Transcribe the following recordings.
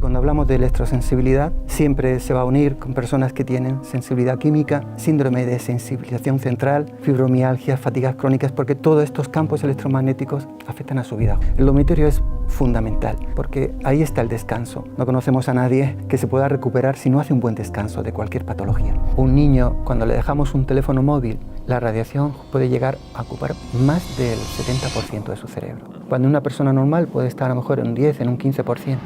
cuando hablamos de electrosensibilidad, siempre se va a unir con personas que tienen sensibilidad química, síndrome de sensibilización central, fibromialgia, fatigas crónicas, porque todos estos campos electromagnéticos afectan a su vida. El dormitorio es fundamental, porque ahí está el descanso. No conocemos a nadie que se pueda recuperar si no hace un buen descanso de cualquier patología. Un niño, cuando le dejamos un teléfono móvil, la radiación puede llegar a ocupar más del 70% de su cerebro, cuando una persona normal puede estar a lo mejor en un 10, en un 15%.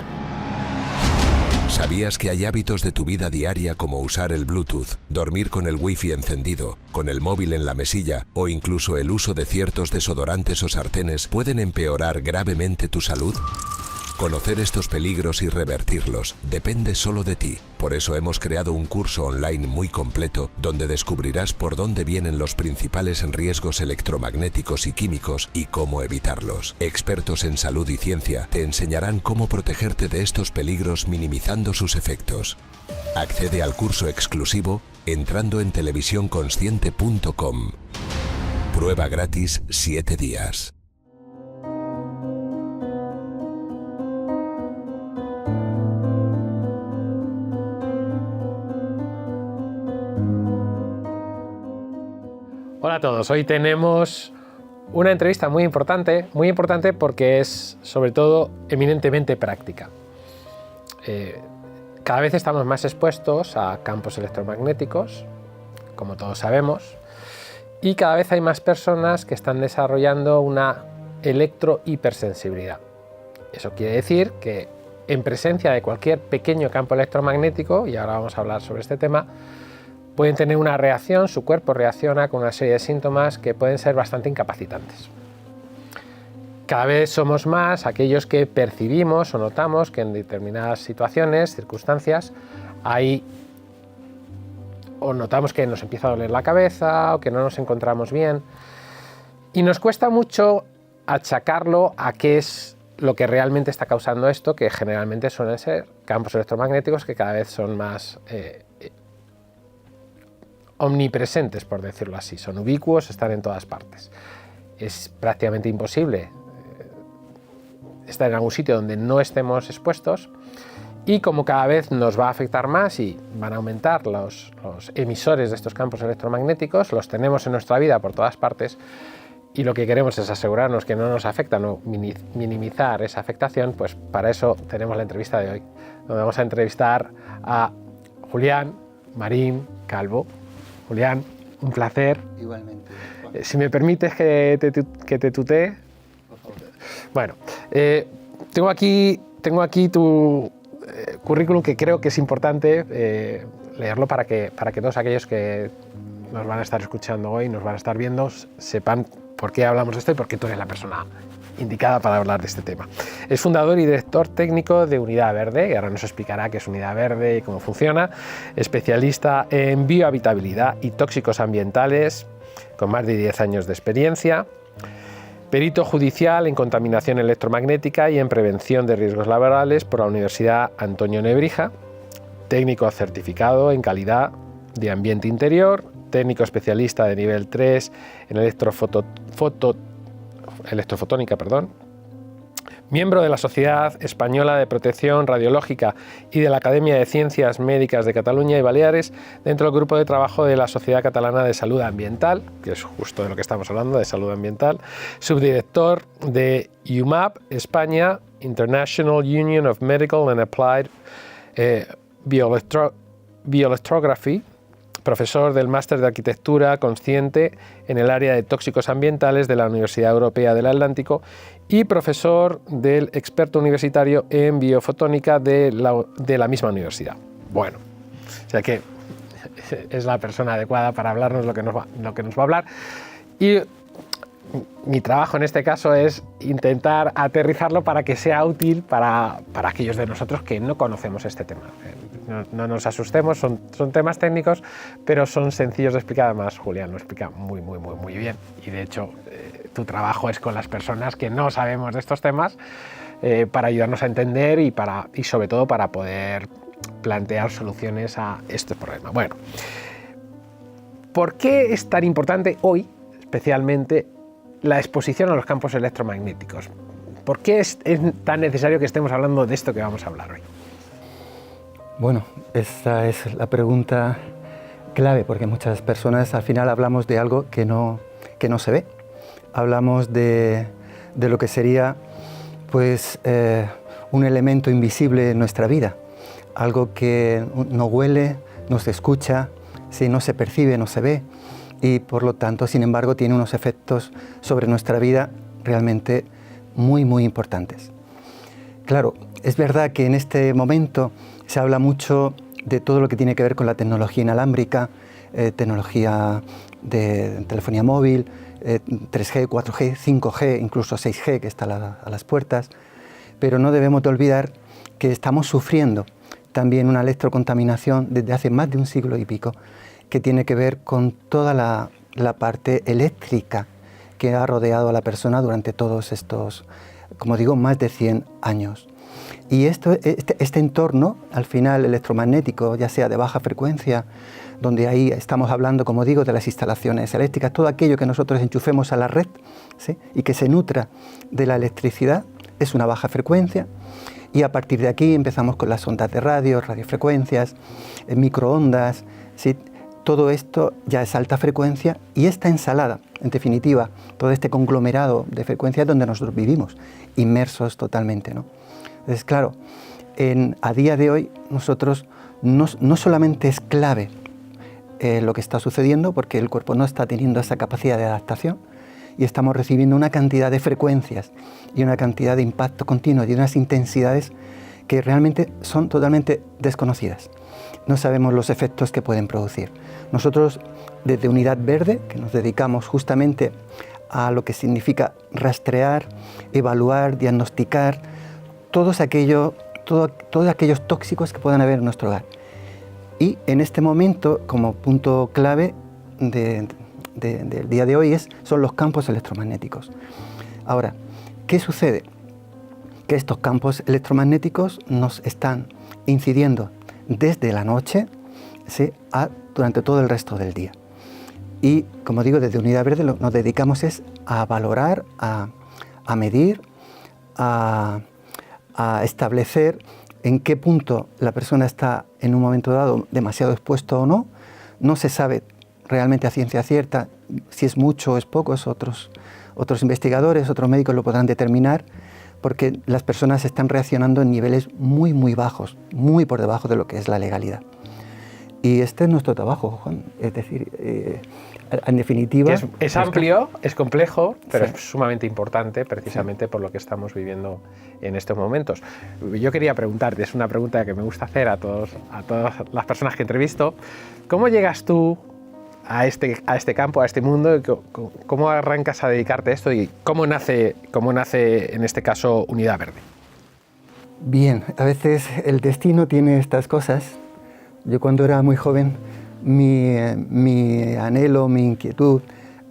¿Sabías que hay hábitos de tu vida diaria como usar el Bluetooth, dormir con el Wi-Fi encendido, con el móvil en la mesilla o incluso el uso de ciertos desodorantes o sartenes pueden empeorar gravemente tu salud? Conocer estos peligros y revertirlos depende solo de ti. Por eso hemos creado un curso online muy completo donde descubrirás por dónde vienen los principales riesgos electromagnéticos y químicos y cómo evitarlos. Expertos en salud y ciencia te enseñarán cómo protegerte de estos peligros minimizando sus efectos. Accede al curso exclusivo entrando en televisiónconsciente.com. Prueba gratis 7 días. Hola a todos, hoy tenemos una entrevista muy importante porque es sobre todo eminentemente práctica. Cada vez estamos más expuestos a campos electromagnéticos, como todos sabemos, y cada vez hay más personas que están desarrollando una electrohipersensibilidad. Eso quiere decir que en presencia de cualquier pequeño campo electromagnético, y ahora vamos a hablar sobre este tema, pueden tener una reacción, su cuerpo reacciona con una serie de síntomas que pueden ser bastante incapacitantes. Cada vez somos más aquellos que percibimos o notamos que en determinadas situaciones, circunstancias, o notamos que nos empieza a doler la cabeza o que no nos encontramos bien. Y nos cuesta mucho achacarlo a qué es lo que realmente está causando esto, que generalmente suelen ser campos electromagnéticos que cada vez son más omnipresentes, por decirlo así, son ubicuos, están en todas partes. Es prácticamente imposible estar en algún sitio donde no estemos expuestos, y como cada vez nos va a afectar más y van a aumentar los emisores de estos campos electromagnéticos, los tenemos en nuestra vida por todas partes, y lo que queremos es asegurarnos que no nos afectan o minimizar esa afectación, pues para eso tenemos la entrevista de hoy, donde vamos a entrevistar a Julián Marín Calvo. Julián, un placer. Igualmente. Si me permites que te tutee. Por favor. Bueno, tengo aquí tu currículum, que creo que es importante leerlo para que todos aquellos que nos van a estar escuchando hoy, nos van a estar viendo, sepan por qué hablamos de esto y por qué tú eres la persona indicada para hablar de este tema. Es fundador y director técnico de Unidad Verde, y ahora nos explicará qué es Unidad Verde y cómo funciona. Especialista en biohabitabilidad y tóxicos ambientales, con más de 10 años de experiencia. Perito judicial en contaminación electromagnética y en prevención de riesgos laborales por la Universidad Antonio Nebrija. Técnico certificado en calidad de ambiente interior. Técnico especialista de nivel 3 en electrofotónica, miembro de la Sociedad Española de Protección Radiológica y de la Academia de Ciencias Médicas de Cataluña y Baleares, dentro del grupo de trabajo de la Sociedad Catalana de Salud Ambiental, que es justo de lo que estamos hablando, de salud ambiental, subdirector de UMAP España, International Union of Medical and Applied Bioelectrography, profesor del Máster de Arquitectura Consciente en el área de tóxicos ambientales de la Universidad Europea del Atlántico y profesor del experto universitario en biofotónica de la misma universidad. Bueno, o sea que es la persona adecuada para hablarnos lo que nos va a hablar. Y mi trabajo en este caso es intentar aterrizarlo para que sea útil para aquellos de nosotros que no conocemos este tema. No nos asustemos, son temas técnicos, pero son sencillos de explicar. Además, Julián lo explica muy bien. Y de hecho, tu trabajo es con las personas que no sabemos de estos temas, para ayudarnos a entender y sobre todo para poder plantear soluciones a este problema. Bueno, ¿por qué es tan importante hoy, especialmente, la exposición a los campos electromagnéticos? ¿Por qué es tan necesario que estemos hablando de esto que vamos a hablar hoy? Bueno, esta es la pregunta clave, porque muchas personas al final hablamos de algo que no se ve. Hablamos de lo que sería pues, un elemento invisible en nuestra vida, algo que no huele, no se escucha, ¿sí? No se percibe, no se ve, y por lo tanto, sin embargo, tiene unos efectos sobre nuestra vida realmente muy, muy importantes. Claro, es verdad que en este momento se habla mucho de todo lo que tiene que ver con la tecnología inalámbrica, tecnología de telefonía móvil, 3G, 4G, 5G, incluso 6G, que está a las puertas, pero no debemos de olvidar que estamos sufriendo también una electrocontaminación desde hace más de un siglo y pico, que tiene que ver con toda la parte eléctrica que ha rodeado a la persona durante todos estos, como digo, más de 100 años. Y este entorno, al final electromagnético, ya sea de baja frecuencia, donde ahí estamos hablando, como digo, de las instalaciones eléctricas, todo aquello que nosotros enchufemos a la red, ¿sí? Y que se nutra de la electricidad, es una baja frecuencia, y a partir de aquí empezamos con las ondas de radio, radiofrecuencias, microondas, ¿sí? Todo esto ya es alta frecuencia, y esta ensalada, en definitiva, todo este conglomerado de frecuencias donde nosotros vivimos, inmersos totalmente, ¿no? Entonces, claro, a día de hoy nosotros no solamente es clave lo que está sucediendo, porque el cuerpo no está teniendo esa capacidad de adaptación y estamos recibiendo una cantidad de frecuencias y una cantidad de impacto continuo y unas intensidades que realmente son totalmente desconocidas. No sabemos los efectos que pueden producir. Nosotros, desde Unidad Verde, que nos dedicamos justamente a lo que significa rastrear, evaluar, diagnosticar todos aquellos tóxicos que puedan haber en nuestro hogar. Y en este momento, como punto clave del día de hoy, son los campos electromagnéticos. Ahora, ¿qué sucede? Que estos campos electromagnéticos nos están incidiendo desde la noche, ¿sí? Durante todo el resto del día. Y, como digo, desde Unidad Verde nos dedicamos a valorar, a medir, a establecer en qué punto la persona está en un momento dado demasiado expuesto o no. No se sabe realmente a ciencia cierta si es mucho o es poco. Otros investigadores, otros médicos lo podrán determinar, porque las personas están reaccionando en niveles muy, muy bajos, muy por debajo de lo que es la legalidad. Y este es nuestro trabajo, Juan. Es decir, en definitiva... Es amplio, es complejo, pero sí, es sumamente importante precisamente por lo que estamos viviendo en estos momentos. Yo quería preguntarte, es una pregunta que me gusta hacer a todas las personas que entrevisto, ¿cómo llegas tú a este campo, a este mundo? ¿Cómo arrancas a dedicarte a esto y cómo nace en este caso Unidad Verde? Bien, a veces el destino tiene estas cosas. Yo cuando era muy joven, mi anhelo, mi inquietud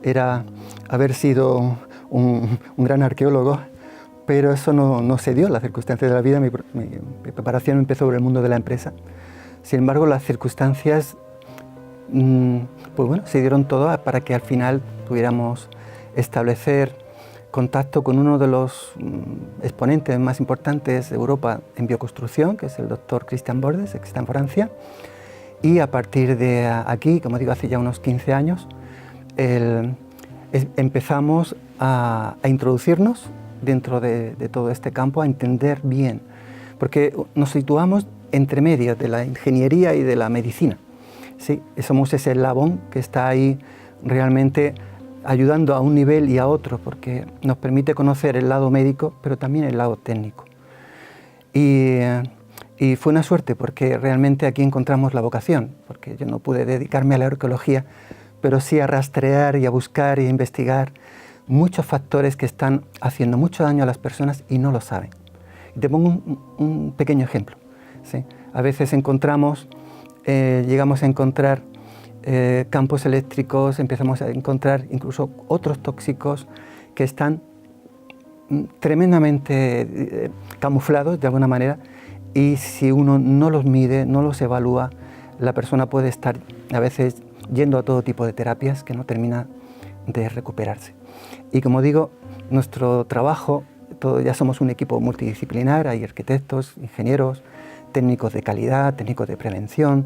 era haber sido un gran arqueólogo, pero eso no se dio, las circunstancias de la vida. Mi preparación empezó sobre el mundo de la empresa. Sin embargo, las circunstancias pues bueno, se dieron todas para que al final pudiéramos establecer contacto con uno de los exponentes más importantes de Europa en bioconstrucción, que es el doctor Christian Bordes, que está en Francia. Y a partir de aquí, como digo, hace ya unos 15 años, empezamos a introducirnos dentro de todo este campo, a entender bien, porque nos situamos entre medias de la ingeniería y de la medicina. Sí, somos ese eslabón que está ahí realmente ayudando a un nivel y a otro, porque nos permite conocer el lado médico, pero también el lado técnico. Y fue una suerte, porque realmente aquí encontramos la vocación, porque yo no pude dedicarme a la arqueología, pero sí a rastrear y a buscar y a investigar muchos factores que están haciendo mucho daño a las personas y no lo saben. Y te pongo un pequeño ejemplo, ¿sí? A veces llegamos a encontrar campos eléctricos, empezamos a encontrar incluso otros tóxicos que están tremendamente camuflados de alguna manera, y si uno no los mide, no los evalúa, la persona puede estar a veces yendo a todo tipo de terapias que no termina de recuperarse. Y como digo, nuestro trabajo, ya somos un equipo multidisciplinar, hay arquitectos, ingenieros, técnicos de calidad, técnicos de prevención,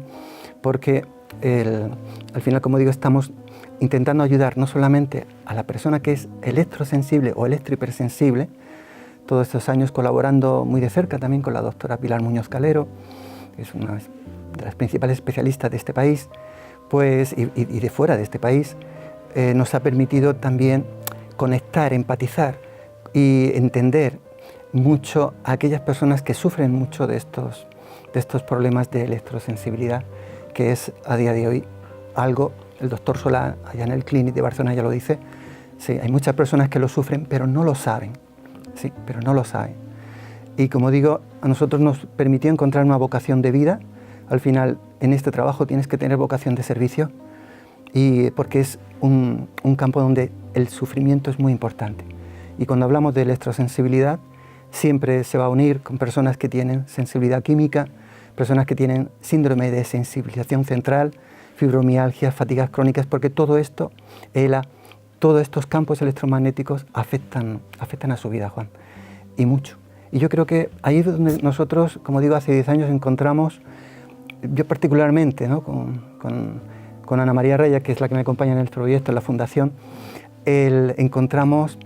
porque al final, como digo, estamos intentando ayudar no solamente a la persona que es electrosensible o electrohipersensible, todos estos años colaborando muy de cerca también con la doctora Pilar Muñoz Calero, que es una de las principales especialistas de este país, pues, y de fuera de este país, nos ha permitido también conectar, empatizar y entender mucho a aquellas personas que sufren mucho de estos problemas de electrosensibilidad, que es a día de hoy algo, el doctor Solà, allá en el Clínic de Barcelona ya lo dice, sí, hay muchas personas que lo sufren, pero no lo saben, sí, pero no lo saben. Y como digo, a nosotros nos permitió encontrar una vocación de vida. Al final, en este trabajo tienes que tener vocación de servicio, y porque es un campo donde el sufrimiento es muy importante. Y cuando hablamos de electrosensibilidad, siempre se va a unir con personas que tienen sensibilidad química, personas que tienen síndrome de sensibilización central, fibromialgia, fatigas crónicas, porque todo esto, todos estos campos electromagnéticos afectan a su vida, Juan, y mucho. Y yo creo que ahí es donde nosotros, como digo, hace 10 años encontramos, yo particularmente, ¿no?, con Ana María Raya, que es la que me acompaña en el proyecto, en la fundación, encontramos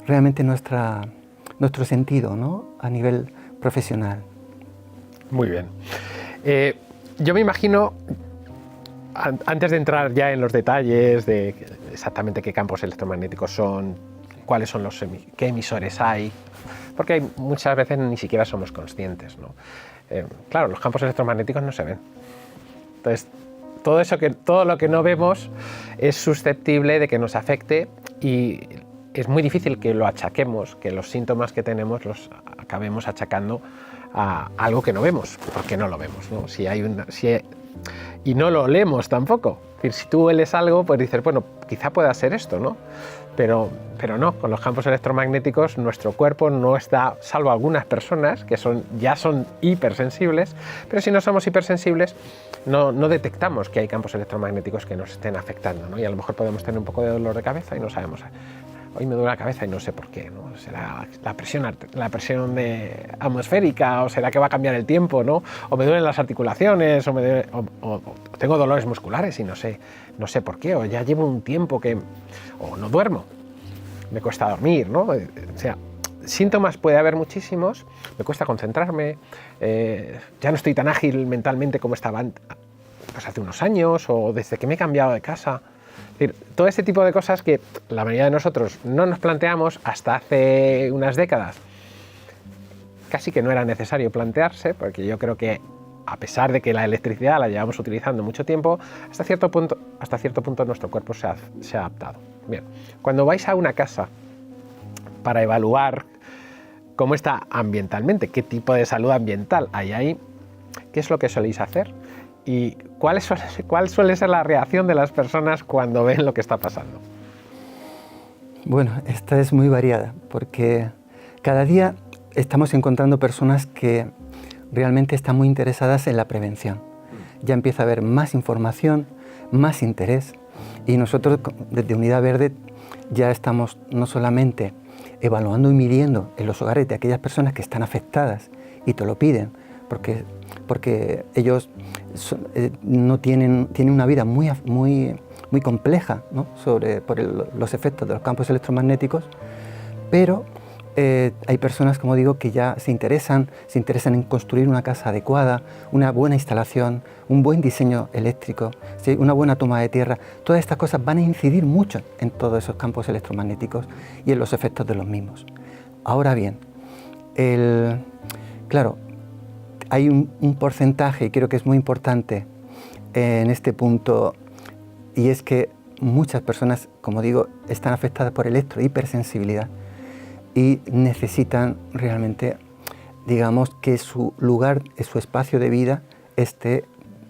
realmente nuestro sentido, ¿no?, a nivel profesional. Muy bien. Yo me imagino, antes de entrar ya en los detalles de exactamente qué campos electromagnéticos son, cuáles son qué emisores hay, porque muchas veces ni siquiera somos conscientes, ¿no? Claro, los campos electromagnéticos no se ven. Entonces, todo lo que no vemos es susceptible de que nos afecte, y es muy difícil que lo achaquemos, que los síntomas que tenemos los acabemos achacando a algo que no vemos, porque no lo vemos, ¿no? Y no lo olemos tampoco. Es decir, si tú hueles algo, pues dices, bueno, quizá pueda ser esto, ¿no? Pero no, con los campos electromagnéticos nuestro cuerpo no está, salvo algunas personas que ya son hipersensibles, pero si no somos hipersensibles no detectamos que hay campos electromagnéticos que nos estén afectando, ¿no? Y a lo mejor podemos tener un poco de dolor de cabeza y no sabemos, hoy me duele la cabeza y no sé por qué, ¿no? ¿Será la presión atmosférica, o será que va a cambiar el tiempo, ¿no? O me duelen las articulaciones, o tengo dolores musculares y no sé por qué, o ya llevo un tiempo o no duermo, me cuesta dormir, ¿no? O sea, síntomas puede haber muchísimos, me cuesta concentrarme, ya no estoy tan ágil mentalmente como estaba pues hace unos años, o desde que me he cambiado de casa. Es decir, todo este tipo de cosas que la mayoría de nosotros no nos planteamos hasta hace unas décadas. Casi que no era necesario plantearse, porque yo creo que a pesar de que la electricidad la llevamos utilizando mucho tiempo, hasta cierto punto nuestro cuerpo se ha adaptado. Bien, cuando vais a una casa para evaluar cómo está ambientalmente, qué tipo de salud ambiental hay ahí, ¿qué es lo que soléis hacer? ¿Y cuál suele ser la reacción de las personas cuando ven lo que está pasando? Bueno, esta es muy variada, porque cada día estamos encontrando personas que realmente están muy interesadas en la prevención. Ya empieza a haber más información, más interés, y nosotros desde Unidad Verde ya estamos no solamente evaluando y midiendo en los hogares de aquellas personas que están afectadas y te lo piden, porque ellos no tienen una vida muy compleja, ¿no?, por los efectos de los campos electromagnéticos, pero hay personas, como digo, que ya se interesan en construir una casa adecuada, una buena instalación, un buen diseño eléctrico, ¿sí?, una buena toma de tierra. Todas estas cosas van a incidir mucho en todos esos campos electromagnéticos y en los efectos de los mismos. Ahora bien, claro, hay un porcentaje, y creo que es muy importante en este punto, y es que muchas personas, como digo, están afectadas por electrohipersensibilidad y necesitan realmente, digamos, que su lugar, su espacio de vida esté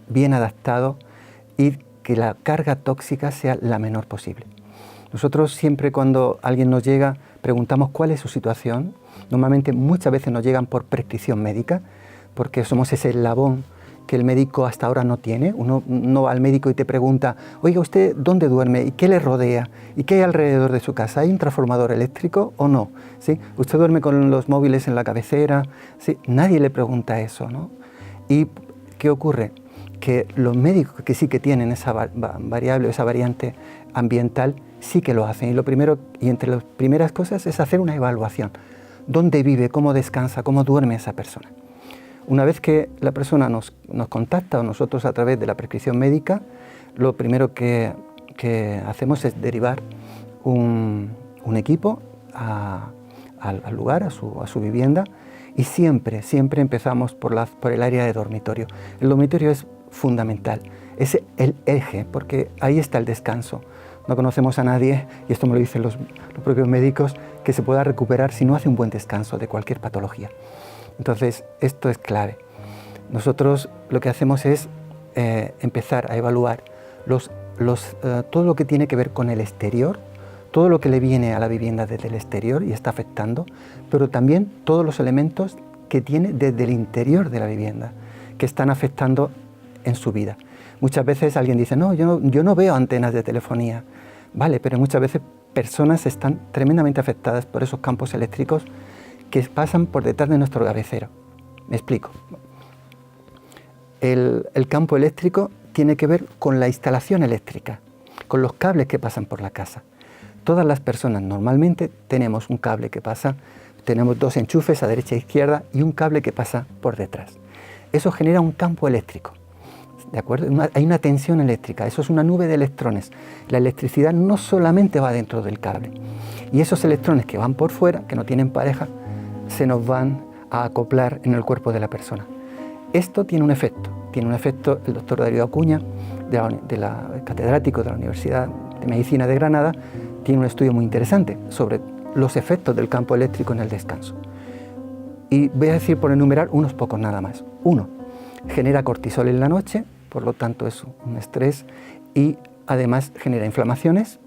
bien adaptado y que la carga tóxica sea la menor posible. Nosotros siempre, cuando alguien nos llega, preguntamos cuál es su situación. Normalmente muchas veces nos llegan por prescripción médica, porque somos ese eslabón que el médico hasta ahora no tiene. Uno no va al médico y te pregunta, oiga, ¿usted dónde duerme? ¿Y qué le rodea? ¿Y qué hay alrededor de su casa? ¿Hay un transformador eléctrico o no? ¿Sí? ¿Usted duerme con los móviles en la cabecera? ¿Sí? Nadie le pregunta eso, ¿no? ¿Y qué ocurre? Que los médicos que sí que tienen esa variable, esa variante ambiental, sí que lo hacen. Y lo primero, y entre las primeras cosas, es hacer una evaluación. ¿Dónde vive? ¿Cómo descansa? ¿Cómo duerme esa persona? Una vez que la persona nos contacta o nosotros a través de la prescripción médica, lo primero que hacemos es derivar un equipo al lugar, a su vivienda, y siempre empezamos por el área de dormitorio. El dormitorio es fundamental, es el eje, porque ahí está el descanso. No conocemos a nadie, y esto me lo dicen los propios médicos, que se pueda recuperar si no hace un buen descanso de cualquier patología. Entonces, esto es clave. Nosotros lo que hacemos es empezar a evaluar todo lo que tiene que ver con el exterior, todo lo que le viene a la vivienda desde el exterior y está afectando, pero también todos los elementos que tiene desde el interior de la vivienda, que están afectando en su vida. Muchas veces alguien dice, no, yo no veo antenas de telefonía. Vale, pero muchas veces personas están tremendamente afectadas por esos campos eléctricos que pasan por detrás de nuestro cabecero. Me explico. El campo eléctrico tiene que ver con la instalación eléctrica, con los cables que pasan por la casa. Todas las personas normalmente tenemos un cable que pasa, tenemos dos enchufes a derecha e izquierda y un cable que pasa por detrás. Eso genera un campo eléctrico, ¿de acuerdo? Hay una tensión eléctrica, eso es una nube de electrones. La electricidad no solamente va dentro del cable, y esos electrones que van por fuera, que no tienen pareja, se nos van a acoplar en el cuerpo de la persona. Esto tiene un efecto, el doctor Darío Acuña, catedrático de la Universidad de Medicina de Granada, tiene un estudio muy interesante sobre los efectos del campo eléctrico en el descanso. Y voy a decir por enumerar unos pocos nada más. 1. Genera cortisol en la noche, por lo tanto es un estrés, y además genera inflamaciones,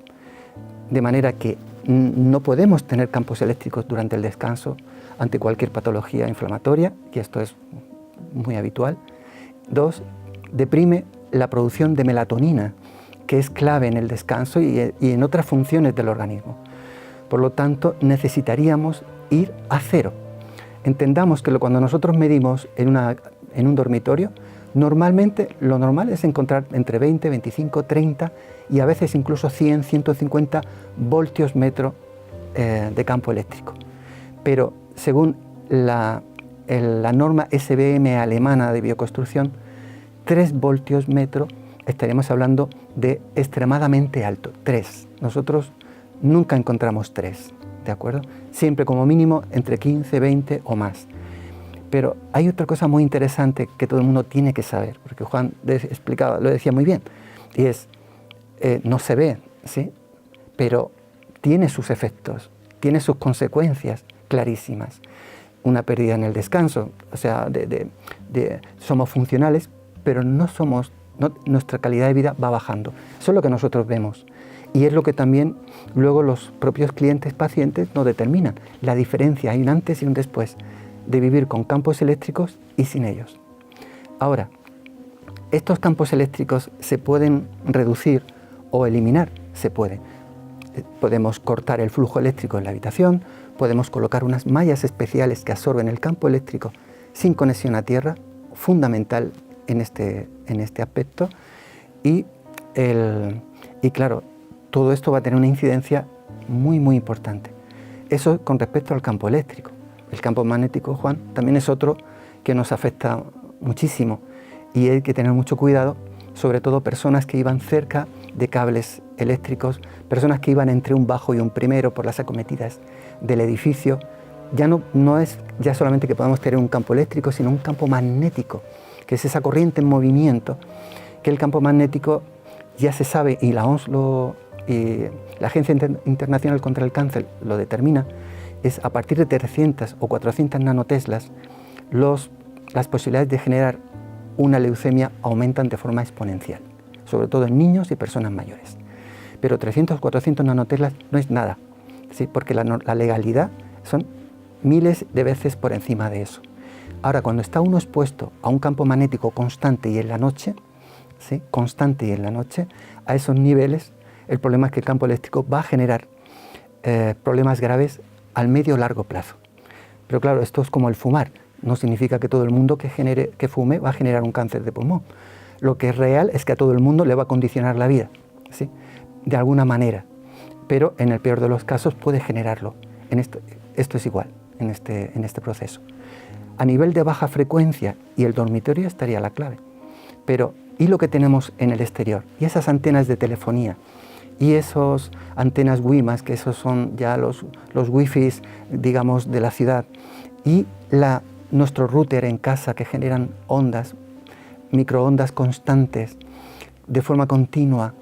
de manera que no podemos tener campos eléctricos durante el descanso ante cualquier patología inflamatoria, y esto es muy habitual. 2. Deprime la producción de melatonina, que es clave en el descanso y en otras funciones del organismo. Por lo tanto, necesitaríamos ir a cero. Entendamos que cuando nosotros medimos en un dormitorio, normalmente lo normal es encontrar entre 20, 25, 30 y a veces incluso 100, 150 voltios metro de campo eléctrico. Pero según la norma SBM alemana de bioconstrucción, 3 voltios metro estaríamos hablando de extremadamente alto, 3. Nosotros nunca encontramos 3, ¿de acuerdo? Siempre como mínimo entre 15, 20 o más. Pero hay otra cosa muy interesante que todo el mundo tiene que saber, porque Juan lo decía muy bien, y es, no se ve, ¿sí? Pero tiene sus efectos, tiene sus consecuencias clarísimas. Una pérdida en el descanso, o sea, somos funcionales, pero nuestra calidad de vida va bajando. Eso es lo que nosotros vemos. Y es lo que también luego los propios clientes pacientes nos determinan. La diferencia, hay un antes y un después de vivir con campos eléctricos y sin ellos. Ahora, estos campos eléctricos se pueden reducir o eliminar, se puede. Podemos cortar el flujo eléctrico en la habitación, podemos colocar unas mallas especiales que absorben el campo eléctrico sin conexión a tierra, fundamental en este aspecto, y claro, todo esto va a tener una incidencia muy, muy importante. Eso con respecto al campo eléctrico. El campo magnético, Juan, también es otro que nos afecta muchísimo y hay que tener mucho cuidado, sobre todo personas que iban cerca de cables eléctricos, personas que iban entre un bajo y un primero por las acometidas del edificio. Ya no es ya solamente que podamos tener un campo eléctrico, sino un campo magnético, que es esa corriente en movimiento, que el campo magnético ya se sabe, y la OMS y la Agencia Internacional contra el Cáncer lo determina, es a partir de 300 o 400 nanoteslas, las posibilidades de generar una leucemia aumentan de forma exponencial, sobre todo en niños y personas mayores. Pero 300 o 400 nanoteslas no es nada, ¿sí? Porque la legalidad son miles de veces por encima de eso. Ahora, cuando está uno expuesto a un campo magnético constante y en la noche, ¿sí? Constante y en la noche, a esos niveles, el problema es que el campo eléctrico va a generar problemas graves al medio o largo plazo. Pero claro, esto es como el fumar. no significa que todo el mundo que fume va a generar un cáncer de pulmón. Lo que es real es que a todo el mundo le va a condicionar la vida, ¿sí? De alguna manera, pero en el peor de los casos puede generarlo. Esto es igual en este proceso. A nivel de baja frecuencia y el dormitorio estaría la clave, pero ¿y lo que tenemos en el exterior? Y esas antenas de telefonía, y esos antenas WiMAX, que esos son ya los wifis, digamos, de la ciudad, y nuestro router en casa que generan ondas, microondas constantes, de forma continua,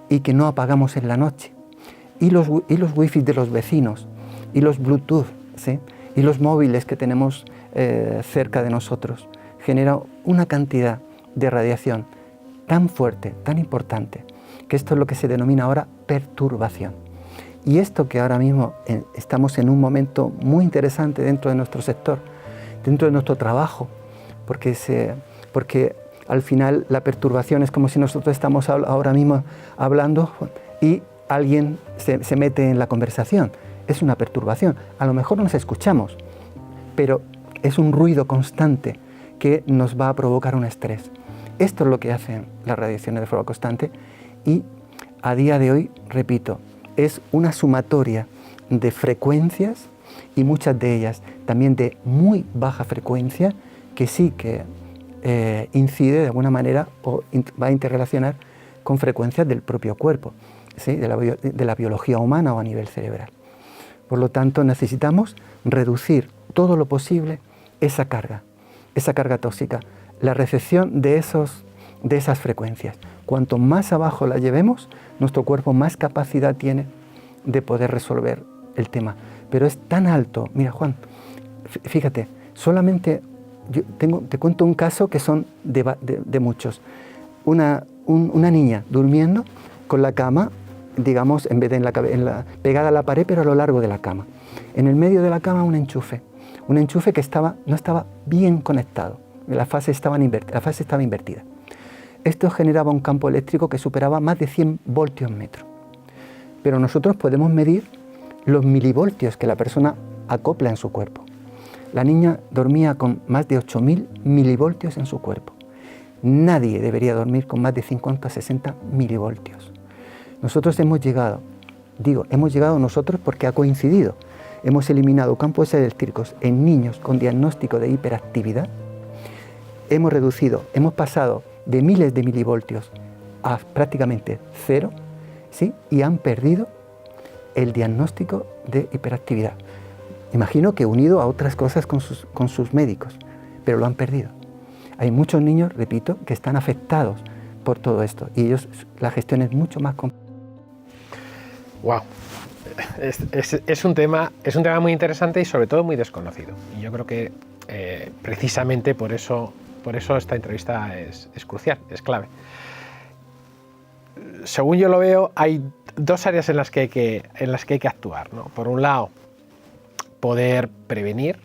y que no apagamos en la noche, y los wifis de los vecinos, y los Bluetooth, ¿sí? Y los móviles que tenemos cerca de nosotros, genera una cantidad de radiación tan fuerte, tan importante, que esto es lo que se denomina ahora perturbación. Y esto que ahora mismo estamos en un momento muy interesante dentro de nuestro sector, dentro de nuestro trabajo, porque al final la perturbación es como si nosotros estamos ahora mismo hablando y alguien se mete en la conversación. Es una perturbación. A lo mejor nos escuchamos, pero es un ruido constante que nos va a provocar un estrés. Esto es lo que hacen las radiaciones de forma constante y a día de hoy, repito, es una sumatoria de frecuencias y muchas de ellas también de muy baja frecuencia que sí que incide de alguna manera o va a interrelacionar con frecuencias del propio cuerpo, ¿sí? de la biología humana o a nivel cerebral. Por lo tanto, necesitamos reducir todo lo posible esa carga tóxica, la recepción de esas frecuencias. Cuanto más abajo la llevemos, nuestro cuerpo más capacidad tiene de poder resolver el tema. Pero es tan alto. Mira, Juan, fíjate, solamente te cuento un caso que son de muchos. Una niña durmiendo con la cama, digamos, en vez de pegada a la pared, pero a lo largo de la cama. En el medio de la cama un enchufe que no estaba bien conectado. La fase estaba invertida. Esto generaba un campo eléctrico que superaba más de 100 voltios metro. Pero nosotros podemos medir los milivoltios que la persona acopla en su cuerpo. La niña dormía con más de 8.000 milivoltios en su cuerpo. Nadie debería dormir con más de 50 o 60 milivoltios. Nosotros hemos llegado nosotros porque ha coincidido. Hemos eliminado campos eléctricos en niños con diagnóstico de hiperactividad. Hemos pasado de miles de milivoltios a prácticamente cero, ¿sí? Y han perdido el diagnóstico de hiperactividad. Imagino que unido a otras cosas con sus médicos, pero lo han perdido. Hay muchos niños, repito, que están afectados por todo esto y la gestión es mucho más compleja. Wow. Es un tema muy interesante y sobre todo muy desconocido. Y yo creo que precisamente por eso esta entrevista es crucial, es clave. Según yo lo veo, hay dos áreas en las que hay que actuar, ¿no? Por un lado, poder prevenir.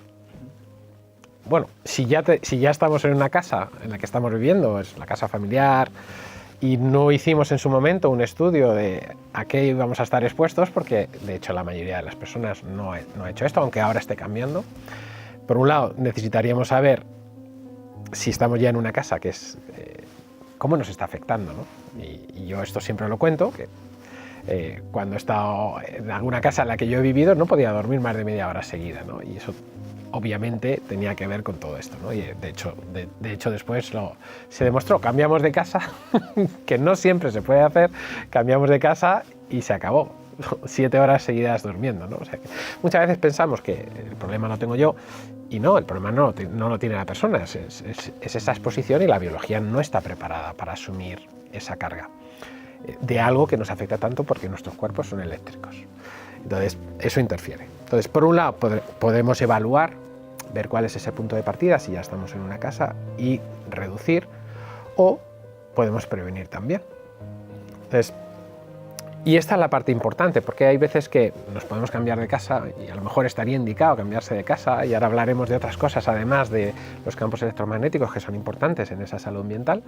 Bueno, si ya estamos en una casa en la que estamos viviendo, es la casa familiar, y no hicimos en su momento un estudio de a qué íbamos a estar expuestos, porque de hecho la mayoría de las personas no ha hecho esto, aunque ahora esté cambiando. Por un lado, necesitaríamos saber si estamos ya en una casa, que es cómo nos está afectando, ¿no? Y yo esto siempre lo cuento, que cuando he estado en alguna casa en la que yo he vivido no podía dormir más de media hora seguida, ¿no? Y eso obviamente tenía que ver con todo esto, ¿no? Y de hecho después se demostró, cambiamos de casa, que no siempre se puede hacer, cambiamos de casa y se acabó, 7 horas seguidas durmiendo, ¿no? O sea, que muchas veces pensamos que el problema lo tengo yo y no, el problema no lo tiene la persona, es esa exposición y la biología no está preparada para asumir esa carga de algo que nos afecta tanto porque nuestros cuerpos son eléctricos. Entonces, eso interfiere. Entonces, por un lado, podemos evaluar, ver cuál es ese punto de partida, si ya estamos en una casa, y reducir, o podemos prevenir también. Entonces, y esta es la parte importante, porque hay veces que nos podemos cambiar de casa, y a lo mejor estaría indicado cambiarse de casa, y ahora hablaremos de otras cosas, además de los campos electromagnéticos, que son importantes en esa salud ambiental.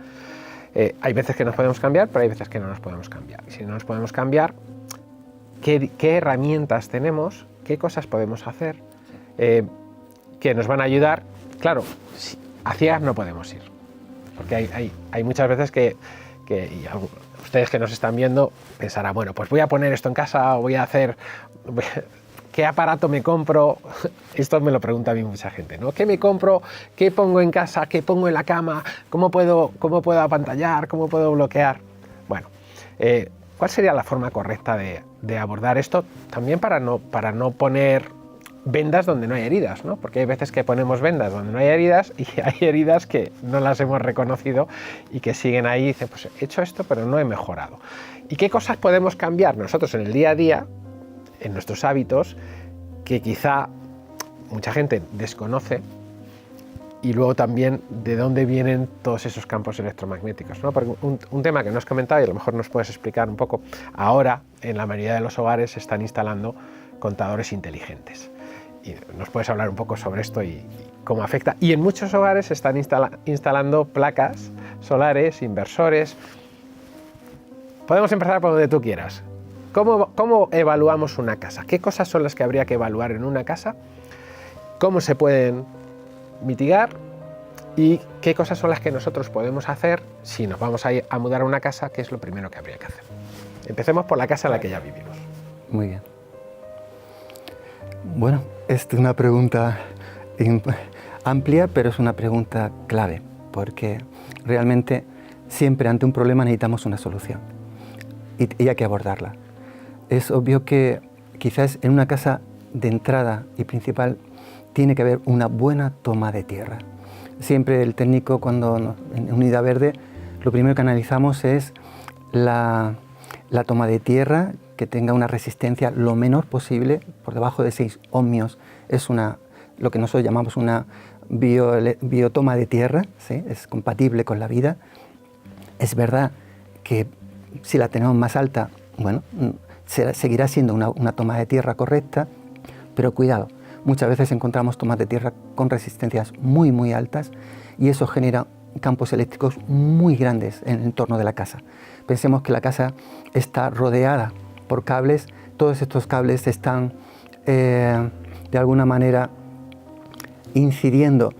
Hay veces que nos podemos cambiar, pero hay veces que no nos podemos cambiar. Y si no nos podemos cambiar, ¿qué herramientas tenemos? ¿Qué cosas podemos hacer que nos van a ayudar claro, a ciegas no podemos ir, porque hay muchas veces que ustedes que nos están viendo pensarán, bueno, pues voy a poner esto en casa, ¿qué aparato me compro? Esto me lo pregunta a mí mucha gente, ¿no? ¿Qué me compro? ¿Qué pongo en casa? ¿Qué pongo en la cama? ¿Cómo puedo apantallar? ¿Cómo puedo bloquear? Bueno, ¿cuál sería la forma correcta de abordar esto? También para no poner vendas donde no hay heridas, ¿no? Porque hay veces que ponemos vendas donde no hay heridas y hay heridas que no las hemos reconocido y que siguen ahí y dicen, pues he hecho esto pero no he mejorado. ¿Y qué cosas podemos cambiar nosotros en el día a día, en nuestros hábitos, que quizá mucha gente desconoce? Y luego también de dónde vienen todos esos campos electromagnéticos, ¿no? Porque un tema que no has comentado y a lo mejor nos puedes explicar un poco, ahora en la mayoría de los hogares se están instalando contadores inteligentes. Y nos puedes hablar un poco sobre esto y cómo afecta. Y en muchos hogares se están instalando placas solares, inversores. Podemos empezar por donde tú quieras. ¿Cómo evaluamos una casa? ¿Qué cosas son las que habría que evaluar en una casa? ¿Cómo se pueden mitigar? ¿Y qué cosas son las que nosotros podemos hacer si nos vamos a mudar a una casa? ¿Qué es lo primero que habría que hacer? Empecemos por la casa en la que ya vivimos. Muy bien. Bueno, esta es una pregunta amplia, pero es una pregunta clave, porque realmente siempre ante un problema necesitamos una solución y hay que abordarla. Es obvio que quizás en una casa de entrada y principal tiene que haber una buena toma de tierra. Siempre el técnico, cuando en Unidad Verde, lo primero que analizamos es la toma de tierra, que tenga una resistencia lo menor posible, por debajo de 6 ohmios. Es lo que nosotros llamamos una biotoma de tierra, ¿sí? Es compatible con la vida. Es verdad que si la tenemos más alta, bueno, seguirá siendo una toma de tierra correcta, pero cuidado, muchas veces encontramos tomas de tierra con resistencias muy, muy altas y eso genera campos eléctricos muy grandes en el entorno de la casa. Pensemos que la casa está rodeada por cables, todos estos cables están de alguna manera incidiendo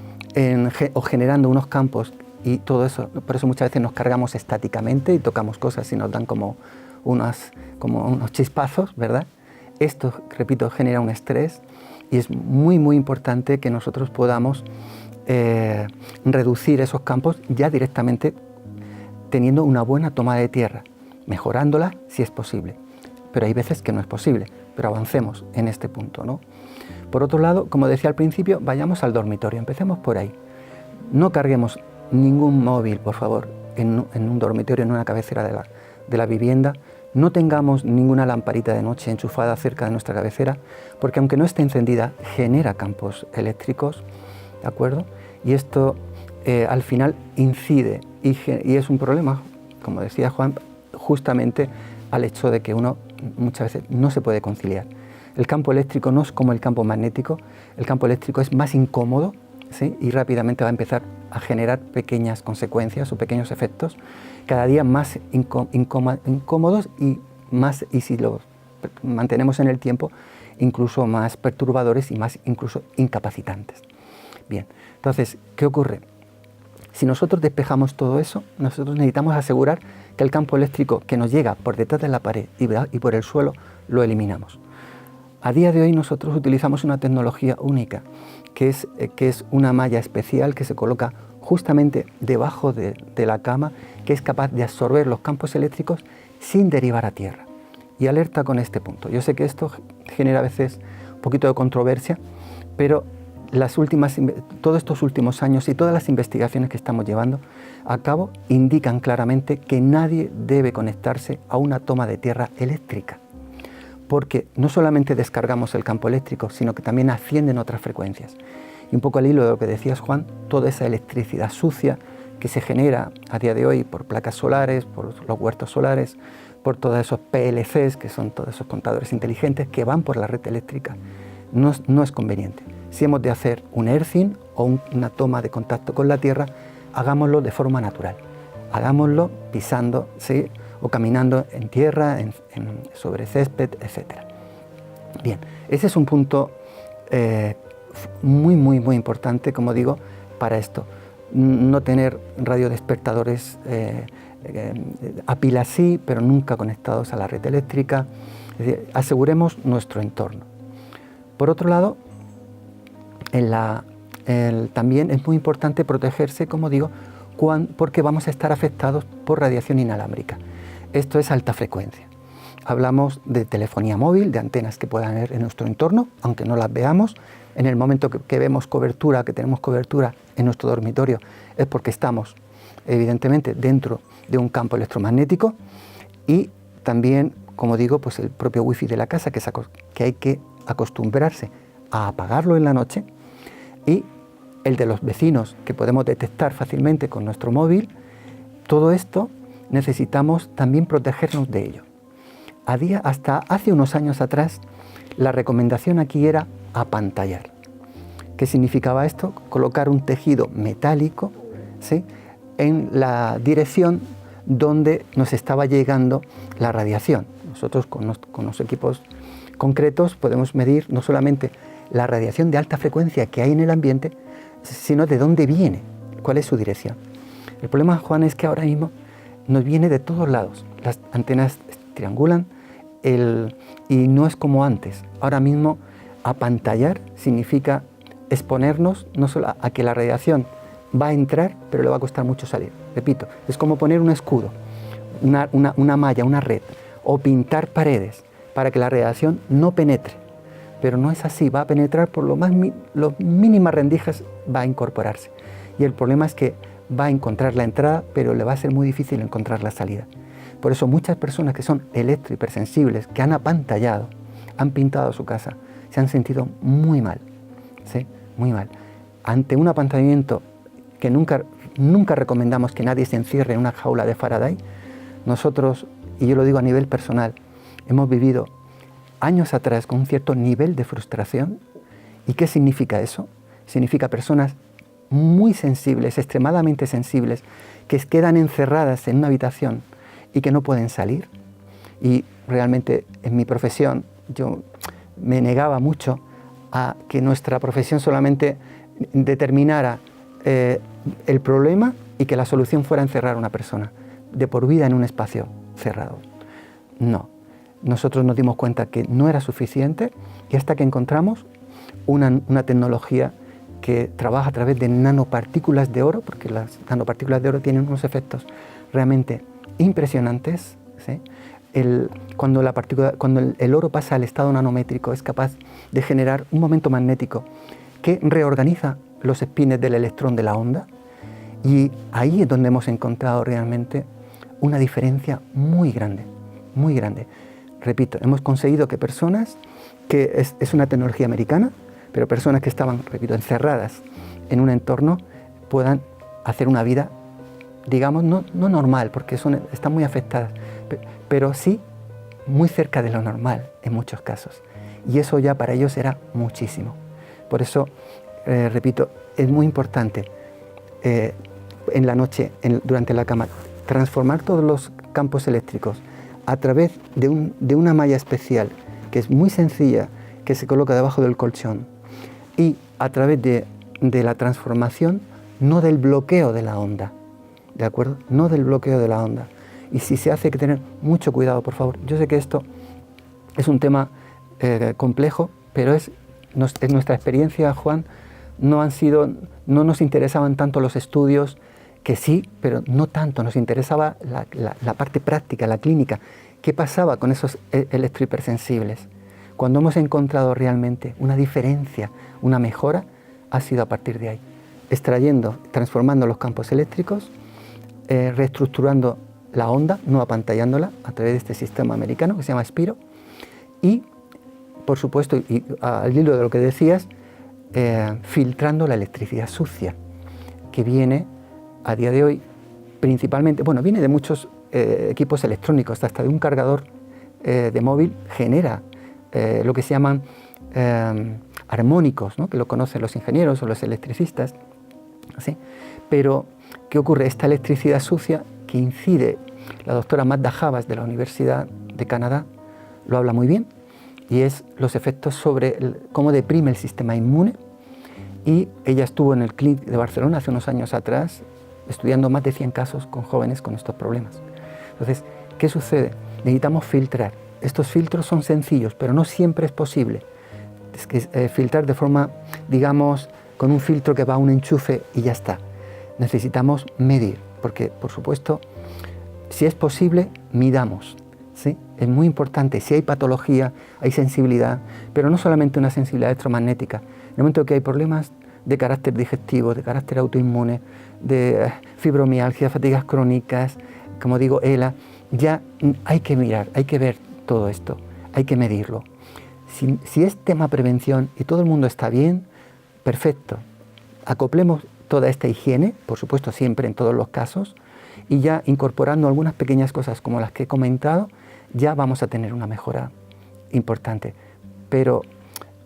o generando unos campos y todo eso, por eso muchas veces nos cargamos estáticamente y tocamos cosas y nos dan como unos chispazos, ¿verdad? Esto, repito, genera un estrés y es muy, muy importante que nosotros podamos reducir esos campos ya directamente teniendo una buena toma de tierra, mejorándola si es posible. Pero hay veces que no es posible, pero avancemos en este punto, ¿no? Por otro lado, como decía al principio, vayamos al dormitorio, empecemos por ahí. No carguemos ningún móvil, por favor, en un dormitorio, en una cabecera de la vivienda. No tengamos ninguna lamparita de noche enchufada cerca de nuestra cabecera, porque aunque no esté encendida, genera campos eléctricos, ¿de acuerdo? Y esto al final incide y es un problema, como decía Juan, justamente al hecho de que uno muchas veces no se puede conciliar. El campo eléctrico no es como el campo magnético, el campo eléctrico es más incómodo, ¿sí? Y rápidamente va a empezar a generar pequeñas consecuencias o pequeños efectos, cada día más incómodos y si los mantenemos en el tiempo, incluso más perturbadores y más incluso incapacitantes. Bien, entonces, ¿qué ocurre? Si nosotros despejamos todo eso, nosotros necesitamos asegurar que el campo eléctrico que nos llega por detrás de la pared y por el suelo, lo eliminamos. A día de hoy nosotros utilizamos una tecnología única, que es una malla especial que se coloca justamente debajo de la cama, que es capaz de absorber los campos eléctricos sin derivar a tierra. Y alerta con este punto. Yo sé que esto genera a veces un poquito de controversia, pero todos estos últimos años y todas las investigaciones que estamos llevando a cabo indican claramente que nadie debe conectarse a una toma de tierra eléctrica, porque no solamente descargamos el campo eléctrico, sino que también ascienden otras frecuencias. Y un poco al hilo de lo que decías, Juan, toda esa electricidad sucia que se genera a día de hoy por placas solares, por los huertos solares, por todos esos PLCs, que son todos esos contadores inteligentes que van por la red eléctrica, no es conveniente. Si hemos de hacer un earthing o una toma de contacto con la tierra, hagámoslo de forma natural. Hagámoslo pisando, ¿sí? O caminando en tierra, sobre césped, etc. Bien, ese es un punto muy importante, como digo, para esto. No tener radiodespertadores a pila sí, pero nunca conectados a la red eléctrica. Es decir, aseguremos nuestro entorno. Por otro lado, también es muy importante protegerse, como digo, porque vamos a estar afectados por radiación inalámbrica. Esto es alta frecuencia. Hablamos de telefonía móvil, de antenas que puedan haber en nuestro entorno, aunque no las veamos. En el momento que vemos cobertura, que tenemos cobertura en nuestro dormitorio, es porque estamos, evidentemente, dentro de un campo electromagnético. Y también, como digo, pues el propio wifi de la casa, que hay que acostumbrarse a apagarlo en la noche, y el de los vecinos, que podemos detectar fácilmente con nuestro móvil. Todo esto necesitamos también protegernos de ello. Hasta hace unos años atrás, la recomendación aquí era apantallar. ¿Qué significaba esto? Colocar un tejido metálico, ¿sí?, en la dirección donde nos estaba llegando la radiación. Nosotros con los equipos concretos podemos medir no solamente la radiación de alta frecuencia que hay en el ambiente, sino de dónde viene, cuál es su dirección. El problema, Juan, es que ahora mismo nos viene de todos lados. Las antenas triangulan y no es como antes. Ahora mismo apantallar significa exponernos no solo a que la radiación va a entrar, pero le va a costar mucho salir. Repito, es como poner un escudo, una malla, una red, o pintar paredes para que la radiación no penetre. Pero no es así, va a penetrar por las mínimas rendijas, va a incorporarse. Y el problema es que va a encontrar la entrada, pero le va a ser muy difícil encontrar la salida. Por eso muchas personas que son electrohipersensibles, que han apantallado, han pintado su casa, se han sentido muy mal, ¿sí? Muy mal. Ante un apantallamiento que nunca recomendamos que nadie se encierre en una jaula de Faraday, nosotros, y yo lo digo a nivel personal, hemos vivido años atrás con un cierto nivel de frustración. ¿Y qué significa eso? Significa personas muy sensibles, extremadamente sensibles, que quedan encerradas en una habitación y que no pueden salir. Y realmente en mi profesión yo me negaba mucho a que nuestra profesión solamente determinara el problema y que la solución fuera encerrar a una persona de por vida en un espacio cerrado. No. Nosotros nos dimos cuenta que no era suficiente y hasta que encontramos una tecnología que trabaja a través de nanopartículas de oro, porque las nanopartículas de oro tienen unos efectos realmente impresionantes, ¿sí? Cuando el oro pasa al estado nanométrico, es capaz de generar un momento magnético que reorganiza los espines del electrón de la onda, y ahí es donde hemos encontrado realmente una diferencia muy grande, muy grande. Repito, hemos conseguido que personas, que es una tecnología americana, pero personas que estaban, repito, encerradas en un entorno, puedan hacer una vida, digamos, no normal, porque están muy afectadas, pero sí muy cerca de lo normal en muchos casos. Y eso ya para ellos era muchísimo. Por eso, repito, es muy importante en la noche, durante la cama, transformar todos los campos eléctricos a través de una malla especial, que es muy sencilla, que se coloca debajo del colchón, y a través de la transformación, no del bloqueo de la onda, ¿de acuerdo? No del bloqueo de la onda. Y si se hace, hay que tener mucho cuidado, por favor. Yo sé que esto es un tema complejo, pero en nuestra experiencia, Juan, no nos interesaban tanto los estudios, que sí, pero no tanto, nos interesaba la parte práctica, la clínica. ¿Qué pasaba con esos electrohipersensibles? Cuando hemos encontrado realmente una diferencia, una mejora, ha sido a partir de ahí. Transformando los campos eléctricos, reestructurando la onda, no apantallándola, a través de este sistema americano que se llama Spiro, y, por supuesto, y al hilo de lo que decías, filtrando la electricidad sucia, que viene a día de hoy principalmente, viene de muchos equipos electrónicos, hasta de un cargador de móvil genera lo que se llaman armónicos, ¿no? Que lo conocen los ingenieros o los electricistas, ¿sí? Pero, ¿qué ocurre? Esta electricidad sucia que incide, la doctora Magda Havas de la Universidad de Canadá lo habla muy bien, y es los efectos sobre cómo deprime el sistema inmune, y ella estuvo en el CLIC de Barcelona hace unos años atrás estudiando más de 100 casos con jóvenes con estos problemas. Entonces, ¿qué sucede? Necesitamos filtrar. Estos filtros son sencillos, pero no siempre es posible. Es que filtrar de forma, digamos, con un filtro que va a un enchufe y ya está. Necesitamos medir, porque, por supuesto, si es posible, midamos, ¿sí? Es muy importante. Si hay patología, hay sensibilidad, pero no solamente una sensibilidad electromagnética. En el momento que hay problemas de carácter digestivo, de carácter autoinmune, de fibromialgia, fatigas crónicas, como digo, ELA, ya hay que mirar, hay que ver todo esto, hay que medirlo. Si es tema prevención y todo el mundo está bien, perfecto. Acoplemos toda esta higiene, por supuesto siempre en todos los casos, y ya incorporando algunas pequeñas cosas como las que he comentado, ya vamos a tener una mejora importante. Pero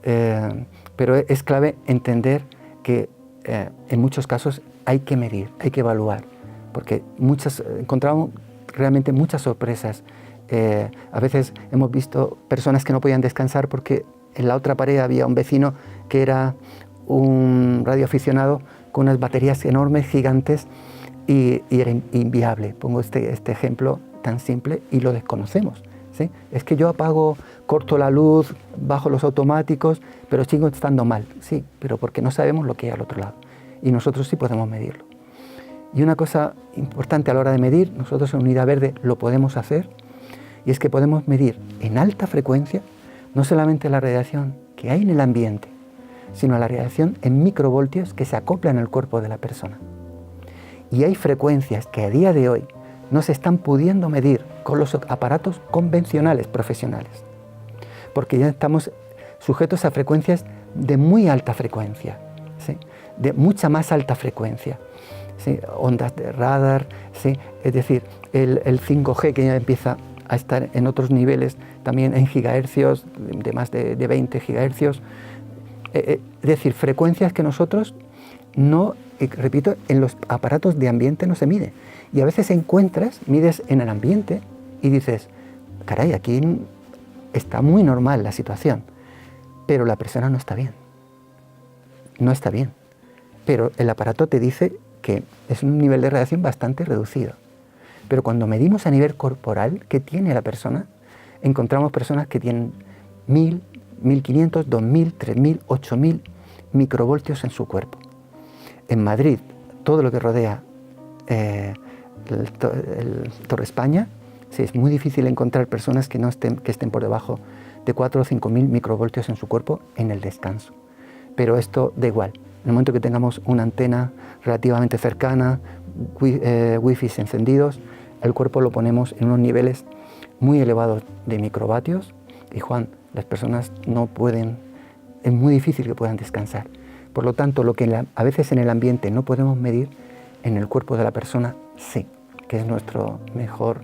es clave entender que en muchos casos hay que medir, hay que evaluar, porque encontramos realmente muchas sorpresas. A veces hemos visto personas que no podían descansar porque en la otra pared había un vecino que era un radioaficionado con unas baterías enormes, gigantes, y era inviable. Pongo este ejemplo tan simple y lo desconocemos, ¿sí? Es que yo apago, corto la luz, bajo los automáticos, pero sigo estando mal. Sí, pero porque no sabemos lo que hay al otro lado. Y nosotros sí podemos medirlo. Y una cosa importante a la hora de medir, nosotros en Unidad Verde lo podemos hacer, y es que podemos medir en alta frecuencia no solamente la radiación que hay en el ambiente, sino la radiación en microvoltios que se acoplan al cuerpo de la persona. Y hay frecuencias que a día de hoy no se están pudiendo medir con los aparatos convencionales profesionales, porque ya estamos sujetos a frecuencias de muy alta frecuencia, ¿sí? De mucha más alta frecuencia, ¿sí? Ondas de radar, ¿sí? Es decir, el 5G que ya empieza a estar en otros niveles, también en gigahercios, de más de 20 gigahercios, es decir, frecuencias que nosotros no, repito, en los aparatos de ambiente no se mide. Y a veces mides en el ambiente y dices, caray, aquí está muy normal la situación, pero la persona no está bien. No está bien. Pero el aparato te dice que es un nivel de radiación bastante reducido. Pero cuando medimos a nivel corporal qué tiene la persona, encontramos personas que tienen 1000, 1500, 2000, 3000, 8000 microvoltios en su cuerpo. En Madrid, todo lo que rodea el Torre España, sí, es muy difícil encontrar personas que estén por debajo de 4 o 5000 microvoltios en su cuerpo en el descanso. Pero esto da igual. En el momento que tengamos una antena relativamente cercana, wifi encendidos, el cuerpo lo ponemos en unos niveles muy elevados de microvatios y, Juan, las personas no pueden, es muy difícil que puedan descansar. Por lo tanto, lo que a veces en el ambiente no podemos medir, en el cuerpo de la persona sí, que es nuestro mejor,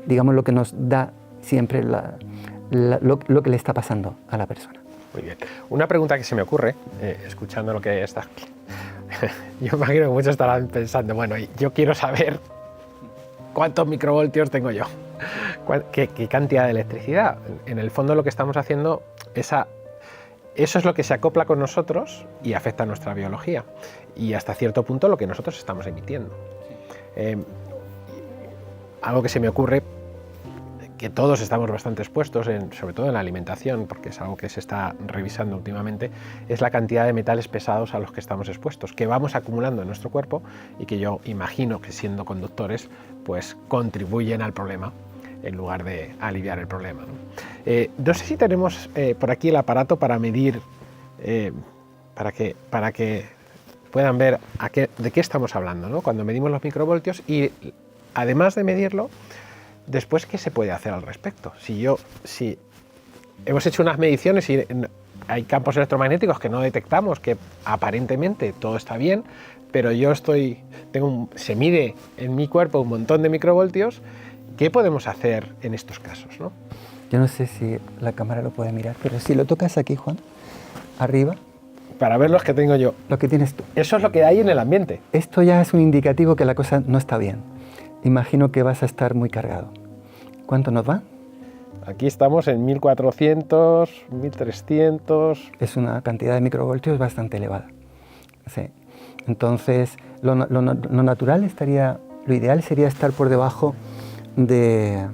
digamos, lo que nos da siempre lo que le está pasando a la persona. Muy bien. Una pregunta que se me ocurre, escuchando lo que está... Yo imagino que muchos estarán pensando, bueno, yo quiero saber cuántos microvoltios tengo yo, qué cantidad de electricidad. En el fondo lo que estamos haciendo, eso es lo que se acopla con nosotros y afecta a nuestra biología. Y hasta cierto punto lo que nosotros estamos emitiendo. Algo que se me ocurre, que todos estamos bastante expuestos, sobre todo en la alimentación, porque es algo que se está revisando últimamente, es la cantidad de metales pesados a los que estamos expuestos, que vamos acumulando en nuestro cuerpo y que yo imagino que siendo conductores, pues contribuyen al problema en lugar de aliviar el problema, ¿no? No sé si tenemos por aquí el aparato para medir, para que puedan ver de qué estamos hablando, ¿no? Cuando medimos los microvoltios y además de medirlo, después, ¿qué se puede hacer al respecto? Si hemos hecho unas mediciones y hay campos electromagnéticos que no detectamos, que aparentemente todo está bien, pero se mide en mi cuerpo un montón de microvoltios, ¿qué podemos hacer en estos casos, ¿no? Yo no sé si la cámara lo puede mirar, pero si lo tocas aquí, Juan, arriba... Para ver los que tengo yo. Lo que tienes tú. Eso es lo que hay en el ambiente. Esto ya es un indicativo que la cosa no está bien. Imagino que vas a estar muy cargado. ¿Cuánto nos va? Aquí estamos en 1400, 1300... Es una cantidad de microvoltios bastante elevada. Sí. Entonces, lo natural estaría, lo ideal sería estar por debajo de...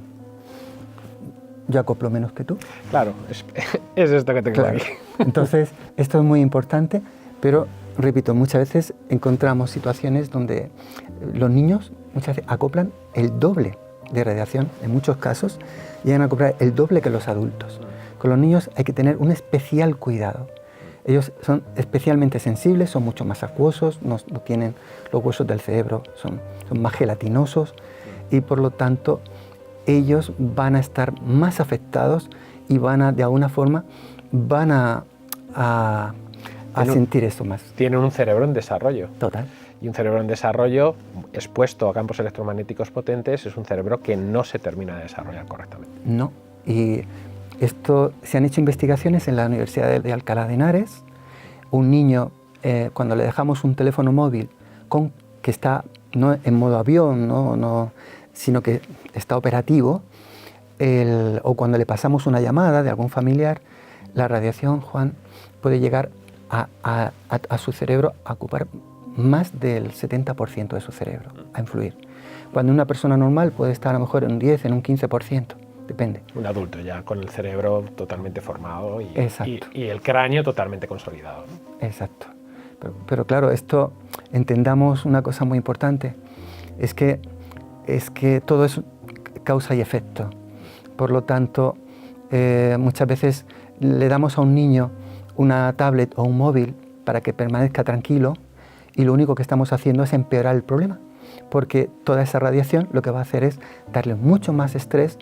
Yo acoplo menos que tú. Claro, es esto que tengo Claro. aquí. Entonces, esto es muy importante, pero, repito, muchas veces encontramos situaciones donde los niños muchas veces acoplan el doble de radiación, en muchos casos, llegan a acoplar el doble que los adultos. Con los niños hay que tener un especial cuidado. Ellos son especialmente sensibles, son mucho más acuosos, no tienen los huesos del cerebro, son más gelatinosos y por lo tanto ellos van a estar más afectados y van a, de alguna forma, van a sentir esto más. Tienen un cerebro en desarrollo. Total. Y un cerebro en desarrollo expuesto a campos electromagnéticos potentes es un cerebro que no se termina de desarrollar correctamente. No, y esto se han hecho investigaciones en la Universidad de Alcalá de Henares. Un niño, cuando le dejamos un teléfono móvil que está no en modo avión, sino que está operativo, o cuando le pasamos una llamada de algún familiar, la radiación, Juan, puede llegar a su cerebro a ocupar más del 70% de su cerebro, a influir. Cuando una persona normal puede estar a lo mejor en un 10, en un 15%, depende. Un adulto ya con el cerebro totalmente formado y el cráneo totalmente consolidado, ¿no? Exacto. Pero claro, esto, entendamos una cosa muy importante, es que todo es causa y efecto. Por lo tanto, muchas veces le damos a un niño una tablet o un móvil para que permanezca tranquilo y lo único que estamos haciendo es empeorar el problema, porque toda esa radiación lo que va a hacer es darle mucho más estrés,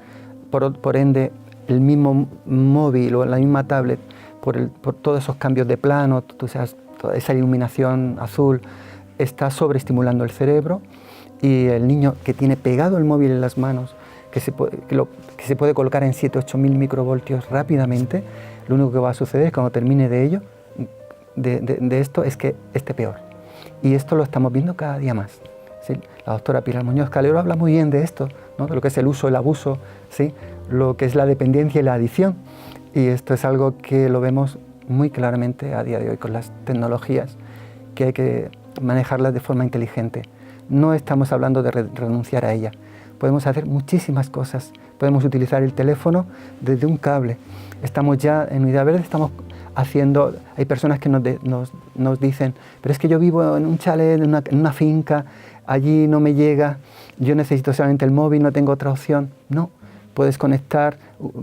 por ende el mismo móvil o la misma tablet, por todos esos cambios de plano, toda esa iluminación azul, está sobreestimulando el cerebro y el niño que tiene pegado el móvil en las manos, que se puede colocar en 7 o 8 mil microvoltios rápidamente, lo único que va a suceder es cuando termine de ello, de esto, es que esté peor. Y esto lo estamos viendo cada día más. ¿Sí? La doctora Pilar Muñoz Calero habla muy bien de esto, ¿no? De lo que es el uso, el abuso, ¿sí? Lo que es la dependencia y la adicción. Y esto es algo que lo vemos muy claramente a día de hoy con las tecnologías, que hay que manejarlas de forma inteligente. No estamos hablando de renunciar a ella. Podemos hacer muchísimas cosas. Podemos utilizar el teléfono desde un cable. Estamos ya en Unidad Verde, estamos haciendo, hay personas que nos dicen, pero es que yo vivo en un chalet, en una finca, allí no me llega, yo necesito solamente el móvil, no tengo otra opción. No, puedes conectar,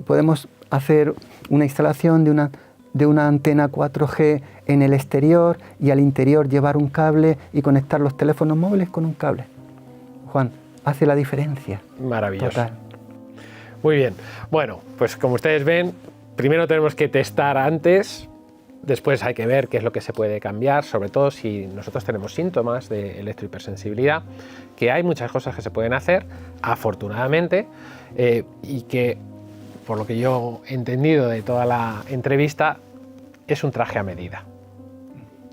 podemos hacer una instalación de una antena 4G en el exterior y al interior llevar un cable y conectar los teléfonos móviles con un cable. Juan, hace la diferencia. Maravilloso. Total. Muy bien. Bueno, pues como ustedes ven, primero tenemos que testar antes, después hay que ver qué es lo que se puede cambiar, sobre todo si nosotros tenemos síntomas de electrohipersensibilidad, que hay muchas cosas que se pueden hacer, afortunadamente, y que, por lo que yo he entendido de toda la entrevista, es un traje a medida.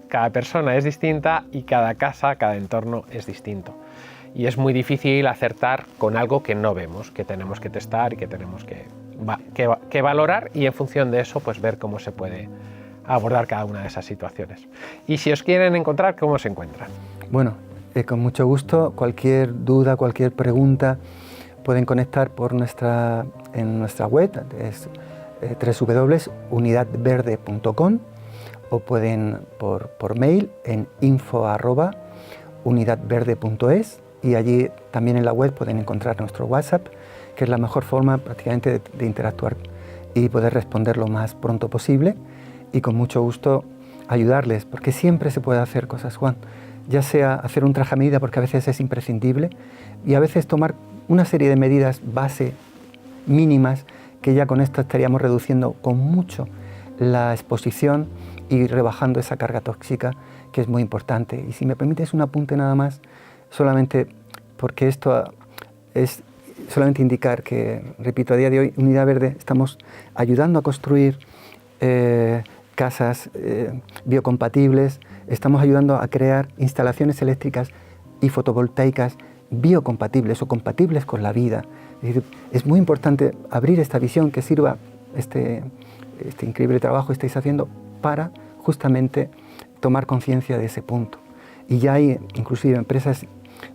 Cada persona es distinta y cada casa, cada entorno es distinto. Y es muy difícil acertar con algo que no vemos, que tenemos que testar y que tenemos que valorar y en función de eso pues ver cómo se puede abordar cada una de esas situaciones. Y si os quieren encontrar, ¿cómo se encuentran? Bueno, con mucho gusto, cualquier duda, cualquier pregunta, pueden conectar en nuestra web, es www.unidadverde.com, o pueden por mail en info@unidadverde.es, y allí también en la web pueden encontrar nuestro WhatsApp, que es la mejor forma prácticamente de interactuar y poder responder lo más pronto posible y con mucho gusto ayudarles, porque siempre se puede hacer cosas, Juan, ya sea hacer un traje a medida, porque a veces es imprescindible, y a veces tomar una serie de medidas base mínimas, que ya con esto estaríamos reduciendo con mucho la exposición y rebajando esa carga tóxica, que es muy importante. Y si me permites un apunte nada más, solamente porque esto es solamente indicar que, repito, a día de hoy, Unidad Verde, estamos ayudando a construir casas biocompatibles, estamos ayudando a crear instalaciones eléctricas y fotovoltaicas biocompatibles o compatibles con la vida. Es decir, es muy importante abrir esta visión, que sirva este increíble trabajo que estáis haciendo para justamente tomar conciencia de ese punto. Y ya hay inclusive empresas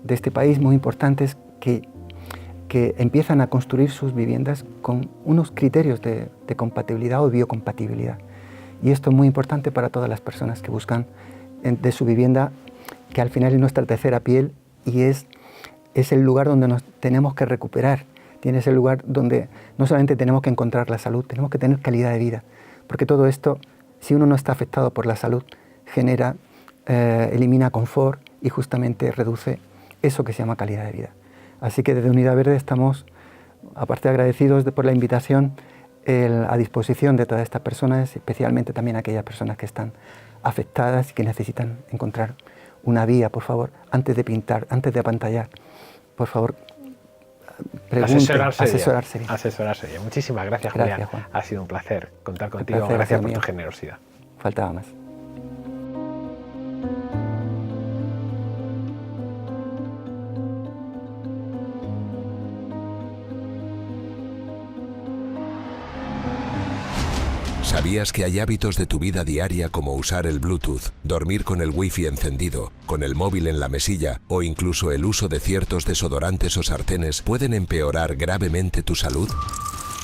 de este país muy importantes que empiezan a construir sus viviendas con unos criterios de compatibilidad o biocompatibilidad. Y esto es muy importante para todas las personas que buscan de su vivienda, que al final es nuestra tercera piel y es el lugar donde nos tenemos que recuperar. Es el lugar donde no solamente tenemos que encontrar la salud, tenemos que tener calidad de vida. Porque todo esto, si uno no está afectado por la salud, elimina confort y justamente reduce eso que se llama calidad de vida. Así que desde Unidad Verde estamos, aparte de agradecidos por la invitación, a disposición de todas estas personas, especialmente también aquellas personas que están afectadas y que necesitan encontrar una vía. Por favor, antes de pintar, antes de apantallar, por favor, pregunten, asesorarse. Muchísimas gracias, Julián. Juan. Ha sido un placer contar contigo. Gracias por tu generosidad. Faltaba más. ¿Sabías que hay hábitos de tu vida diaria como usar el Bluetooth, dormir con el Wi-Fi encendido, con el móvil en la mesilla o incluso el uso de ciertos desodorantes o sartenes pueden empeorar gravemente tu salud?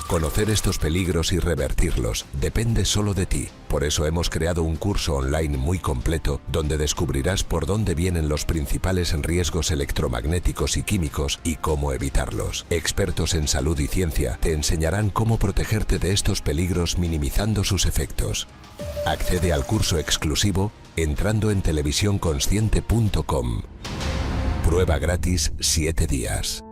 Conocer estos peligros y revertirlos depende solo de ti. Por eso hemos creado un curso online muy completo donde descubrirás por dónde vienen los principales riesgos electromagnéticos y químicos y cómo evitarlos. Expertos en salud y ciencia te enseñarán cómo protegerte de estos peligros minimizando sus efectos. Accede al curso exclusivo entrando en televisiónconsciente.com. Prueba gratis 7 días.